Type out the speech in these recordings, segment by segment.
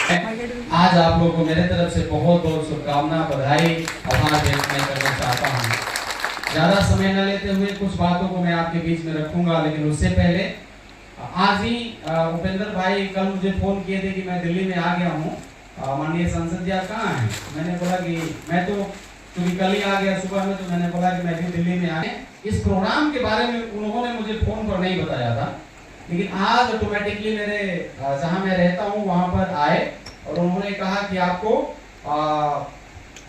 आज आप लोगों को मेरे तरफ से बहुत बहुत शुभकामना, बधाई, आभार व्यक्त मैं करना चाहता हूँ। ज्यादा समय न लेते हुए कुछ बातों को मैं आपके बीच में रखूंगा, लेकिन उससे पहले आज ही उपेंद्र भाई कल मुझे फोन किए थे कि मैं दिल्ली में आ गया हूँ, माननीय संसद जी आप कहाँ हैं? मैंने बोला कि मैं तो क्योंकि कल ही आ गया सुबह में, तो मैंने बोला कि मैं भी दिल्ली में आ गया। इस प्रोग्राम के बारे में उन्होंने मुझे फोन पर नहीं बताया था, लेकिन आज ऑटोमेटिकली मेरे जहाँ मैं रहता हूँ वहाँ पर आए और उन्होंने कहा कि आपको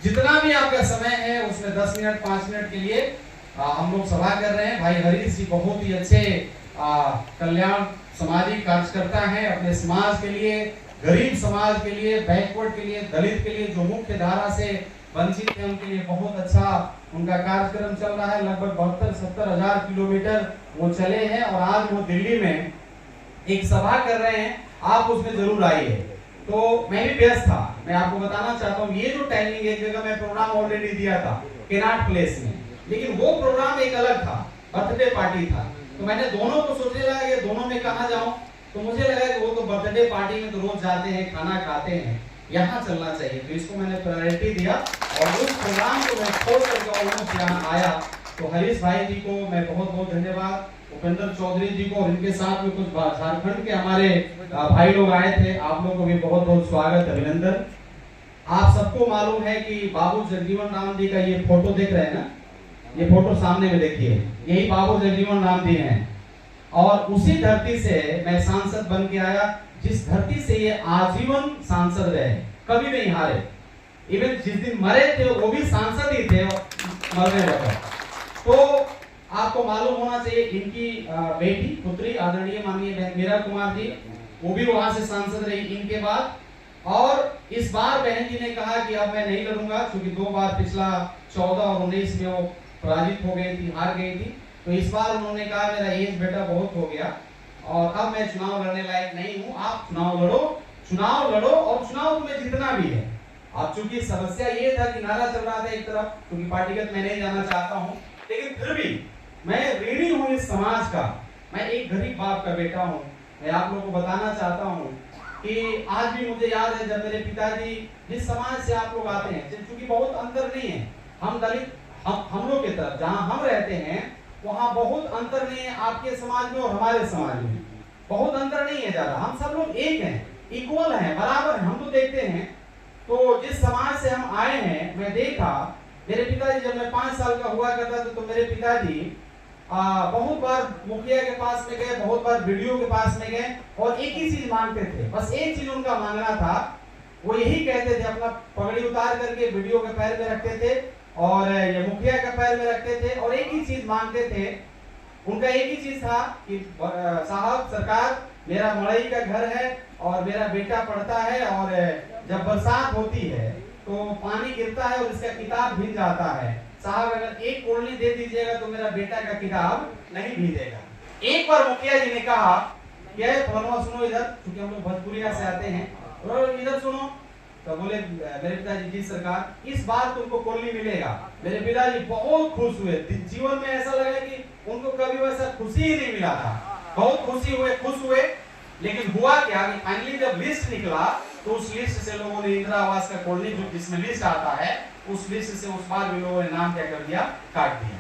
जितना भी आपका समय है उसमें 10 मिनट 5 मिनट के लिए हम लोग सभा कर रहे हैं। भाई हरीश जी बहुत ही अच्छे कल्याण सामाजिक कार्यकर्ता हैं, अपने समाज के लिए, गरीब समाज के लिए, बैकवर्ड के लिए, दलित के लिए, जो मुख्य धारा से वंचित है उनके लिए बहुत अच्छा उनका कार्यक्रम चल रहा है। लगभग 72-70 हजार किलोमीटर वो चले हैं और आज वो दिल्ली में एक सभा कर रहे हैं, आप उसमें जरूर आइए। तो मैं भी व्यस्त था, मैं आपको बताना चाहता हूँ ये जो टाइमिंग एक जगह मैं प्रोग्राम ऑलरेडी दिया था केनाट प्लेस में, लेकिन वो प्रोग्राम एक अलग था, बर्थडे पार्टी था। तो मैंने दोनों को सोचने लगा कि दोनों में कहाँ जाऊं, तो मुझे लगा कि वो तो बर्थडे पार्टी में तो रोज जाते हैं, खाना खाते हैं, यहाँ चलना चाहिए, तो इसको मैंने प्रायोरिटी दिया और उस प्रोग्राम को मैं छोड़ करके ऑलमोस्ट यहाँ आया। तो हरीश भाई जी को मैं बहुत बहुत धन्यवाद, उपेंद्र चौधरी जी को, और इनके साथ में कुछ झारखंड के हमारे भाई लोग आए थे, आप लोगों को भी बहुत बहुत स्वागत, अभिनंदन। आप सबको मालूम है कि बाबू जगजीवन राम जी का ये फोटो देख रहे हैं ना, ये फोटो सामने में देखिए, यही बाबू जगजीवन राम जी हैं और उसी धरती से मैं सांसद बन के आया, जिस धरती से ये आजीवन सांसद रहे, कभी नहीं हारे। इवन जिस दिन मरे थे वो भी सांसद ही थे मरने वक्त। तो आपको मालूम होना चाहिए इनकी बेटी पुत्री आदरणीय माननीय मीरा कुमार जी, वो भी वहां से सांसद रही इनके बाद। और इस बार बहन जी ने कहा कि अब मैं नहीं लड़ूंगा, क्योंकि 2 बार पिछला 14 और 19 में वो पराजित हो गई थी, हार गई थी। तो इस बार उन्होंने कहा मेरा एज बेटा बहुत हो गया और अब मैं चुनाव लड़ने लायक नहीं हूँ, आप चुनाव लड़ो और चुनाव तुम्हें जितना भी है। अब चूंकि समस्या ये था कि नारा चल रहा था एक तरफ, क्योंकि पार्टीगत मैं नहीं जाना चाहता हूँ, लेकिन फिर भी मैं ऋणी हूँ इस समाज का, मैं एक गरीब बाप का बेटा हूँ। मैं आप लोगों को बताना चाहता हूँ कि आज भी मुझे याद है जब मेरे पिताजी, जिस समाज से आप लोग आते हैं, क्योंकि बहुत अंतर नहीं है, हम दलित हम लोग की तरफ जहाँ हम रहते हैं वहाँ बहुत अंतर नहीं है, आपके समाज में और हमारे समाज में बहुत अंतर नहीं है ज्यादा, हम सब लोग एक हैं, इक्वल हैं, बराबर हैं। हम तो देखते हैं, तो जिस समाज से हम आए हैं, मैं देखा मेरे पिताजी, जब मैं 5 साल का हुआ करता था तो मेरे पिताजी बहुत बार मुखिया के पास में गए, बहुत बार वीडियो के पास में गए और एक ही चीज मांगते थे, बस एक चीज उनका मांगना था, वो यही कहते थे, अपना पगड़ी उतार करके वीडियो के पैर में रखते थे और ये मुखिया के पैर में रखते थे और एक ही चीज मांगते थे। उनका एक ही चीज था कि साहब सरकार, मेरा मड़ई का घर है और मेरा बेटा पढ़ता है और जब बरसात होती है तो पानी गिरता है और इसका किताब भीग जाता है, साहब अगर एक कोलनी दे दीजिएगा तो मेरा बेटा का किताब नहीं भीगेगा। एक बार मुखिया जी ने कहा क्या है फलवा, सुनो इधर, क्योंकि हम लोग भोजपुरिया से आते हैं, और इधर सुनो। तो बोले मेरे पिताजी जी सरकार इस बार तुमको कोलनी मिलेगा। मेरे पिताजी बहुत खुश हुए, जीवन में ऐसा लगा कि उनको कभी वैसा खुशी ही नहीं मिला था, बहुत खुश हुए। लेकिन हुआ क्या कि फाइनली जब लिस्ट निकला तो उस लिस्ट से लोगों ने इंदिरा आवास का कोलनी जिसमें लिस्ट आता है, उस लिस्ट से उस बार भी लोगों ने नाम क्या कर दिया, काट दिया।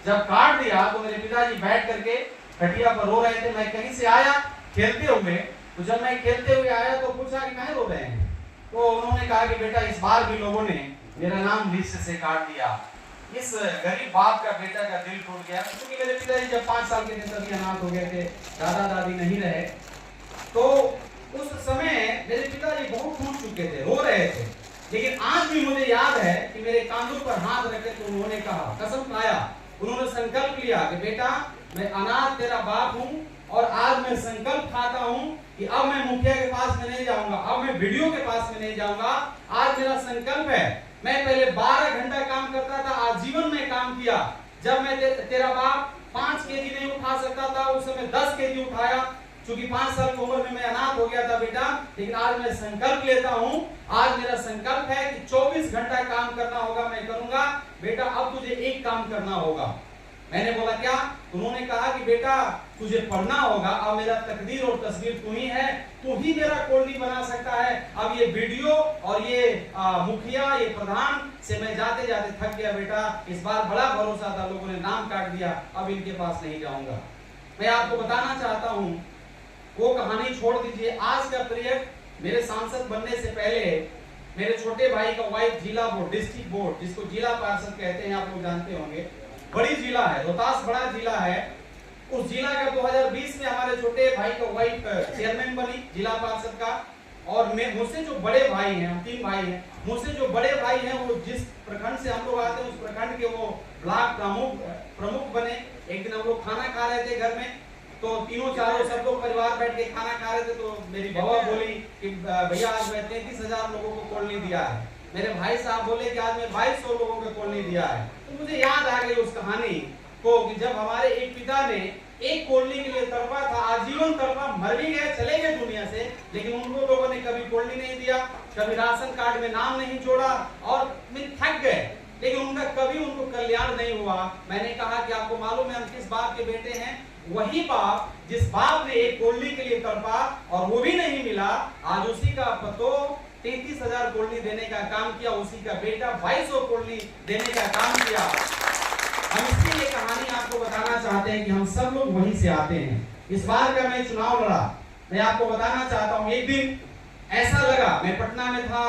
जब काट दिया तो मेरे पिताजी बैठ करके खटिया पर रो रहे थे। मैं कहीं से आया खेलते हुए, तो जब मैं खेलते हुए आया तो पूछा कि काहे रो रहे हैं, तो उन्होंने कहा कि बेटा इस बार भी लोगों ने मेरा नाम लिस्ट से काट दिया। इस गरीब बाप का बेटा का दिल टूट गया, क्योंकि मेरे पिताजी जब 5 साल के थे तभी अनाथ हो गए थे, दादा दादी नहीं रहे। तो उस समय मेरे पिताजी बहुत टूट चुके थे, रो रहे थे। लेकिन आज भी मुझे याद है कि मेरे कांधों पर हाथ रखे तो उन्होंने कहा, कसम खाया, उन्होंने संकल्प लिया कि बेटा मैं अनाथ तेरा बाप हूँ और आज मैं संकल्प खाता हूँ कि अब मैं मुखिया के पास में नहीं जाऊंगा, अब मैं वीडियो के पास में नहीं जाऊंगा। आज मेरा संकल्प है, मैं पहले 12 घंटा काम करता था, आजीवन में काम किया। जब मैं तेरा बाप 5 केजी नहीं उठा सकता था, उस समय 10 केजी उठाया, क्योंकि 5 साल की उम्र में मैं अनाथ हो गया था बेटा। लेकिन आज मैं संकल्प लेता हूँ, आज मेरा संकल्प है कि 24 घंटा काम करना होगा, मैं करूंगा बेटा। अब तुझे एक काम करना होगा। मैंने बोला क्या? उन्होंने कहा कि बेटा तुझे पढ़ना होगा, अब मेरा तकदीर और तस्वीर तू ही है, तू ही मेरा कोल्डी बना सकता है। अब ये वीडियो और ये मुखिया, ये प्रधान से मैं जाते जाते थक गया बेटा, इस बार बड़ा भरोसा था, लोगों ने नाम काट दिया, अब इनके पास नहीं जाऊंगा। मैं आपको बताना चाहता हूं, वो कहानी छोड़ दीजिए। आज का पीरियड, मेरे सांसद बनने से पहले मेरे छोटे भाई का वाइफ जिला बोर्ड, डिस्ट्रिक्ट बोर्ड, जिसको जिला पार्षद कहते हैं, आप लोग जानते होंगे, बड़ी जिला है, रोहतास बड़ा जिला है। उस जिला का 2020 में हमारे छोटे भाई का वाइफ चेयरमैन बनी जिला पार्षद का। और मुझसे जो बड़े भाई हैं, हम 3 भाई हैं, मुझसे जो बड़े भाई हैं वो जिस प्रखंड से हम लोग आते हैं उस प्रखंड के वो ब्लॉक प्रमुख बने। एक दिन हम लोग खाना खा रहे थे घर में, तो तीनों चारों सब लोग परिवार बैठ के खाना खा रहे थे, तो मेरी बहू बोली कि भैया आज मैं 33,000 लोगों को कोल्डी दिया है। मेरे भाई साहब बोले कि आज मैं 2200 लोगों को कोल्डी दिया है। तो मुझे याद आ गई उस कहानी को कि जब हमारे एक पिता ने एक कोल्डी के लिए तड़पा था, आजीवन तड़पा, मर भी गए, चले गए दुनिया से, लेकिन उनको लोगों ने कभी कोल्डी नहीं दिया, कभी राशन कार्ड में नाम नहीं जोड़ा, और थक गए, लेकिन उनका कभी उनको कल्याण नहीं हुआ। मैंने कहा कि आपको मालूम है हम किस बाप के बेटे हैं? वही बाप जिस बाप ने एक कोल्डी के लिए तड़पा और वो भी नहीं मिला, आज उसी का पतो 33,000 कोल्डी देने का काम किया, उसी का बेटा 2200 कोल्डी देने का काम किया। हम इसकी ये कहानी आपको बताना चाहते हैं कि हम सब लोग वहीं से आते हैं। इस बार का मैं चुनाव लड़ा, मैं आपको बताना चाहता हूँ, एक दिन ऐसा लगा, मैं पटना में था,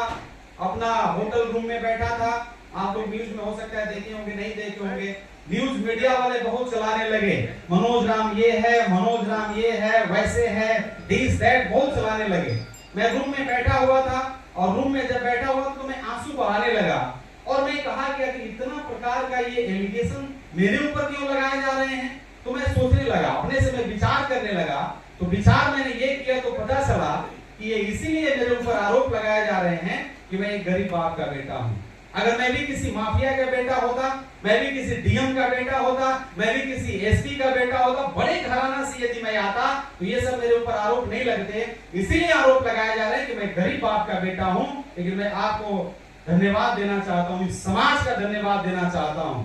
अपना होटल रूम में बैठा था। आप लोग न्यूज में हो सकता है देखे होंगे, नहीं देखे होंगे, न्यूज मीडिया वाले बहुत चलाने लगे, मनोज राम ये है, मनोज राम ये है, वैसे है, दिस दैट, बहुत चलाने लगे। मैं रूम में बैठा हुआ था, और रूम में जब बैठा हुआ तो मैं आंसू बहाने लगा, और मैं कहा कि अगर इतना प्रकार का ये एलिगेशन मेरे ऊपर क्यों लगाए जा रहे हैं? तो मैं सोचने लगा, अपने से मैं विचार करने लगा। तो विचार मैंने ये किया तो पता चला कि ये इसीलिए मेरे ऊपर आरोप लगाए जा रहे हैं कि मैं एक गरीब बाप का बेटा हूँ। अगर मैं भी किसी माफिया का बेटा होता, मैं भी किसी डीएम का बेटा होता, मैं भी किसी एसपी का बेटा होता, बड़े घराना से यदि मैं आता, तो ये सब मेरे ऊपर आरोप नहीं लगते। इसीलिए आरोप लगाए जा रहे हैं कि मैं गरीब बाप का बेटा हूं। लेकिन मैं आपको धन्यवाद देना चाहता हूं, इस समाज का धन्यवाद देना चाहता हूं,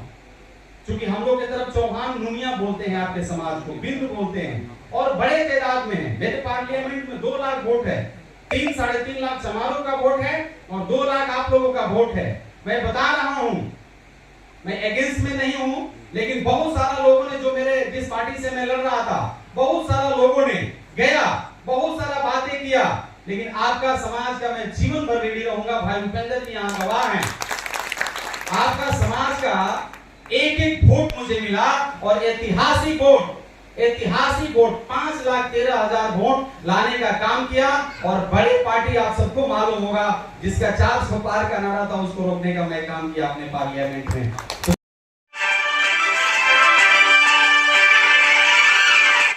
क्योंकि हम लोग की तरफ चौहान नुनिया बोलते हैं, आपके समाज को बिंद बोलते हैं, और बड़े तादाद में है। मेरे पार्लियामेंट में 2 लाख वोट है, 3-3.5 लाख समारोह का वोट है, और 2 लाख आप लोगों का वोट है। मैं बता रहा हूं, मैं अगेंस्ट में नहीं हूं, लेकिन बहुत सारा लोगों ने, जो मेरे जिस पार्टी से मैं लड़ रहा था, बहुत सारा लोगों ने गया, बहुत सारा बातें किया, लेकिन आपका समाज का मैं जीवन भर रेडी रहूंगा। भाई उपेंद्र जी यहाँ गवाह हैं, आपका समाज का एक वोट मुझे मिला, और ऐतिहासिक वोट 5,13,000 वोट लाने का काम किया। और बड़ी पार्टी आप सबको मालूम होगा, जिसका 400 पार का नारा था, उसको रोकने का मैं काम किया अपने पार्लियामेंट में।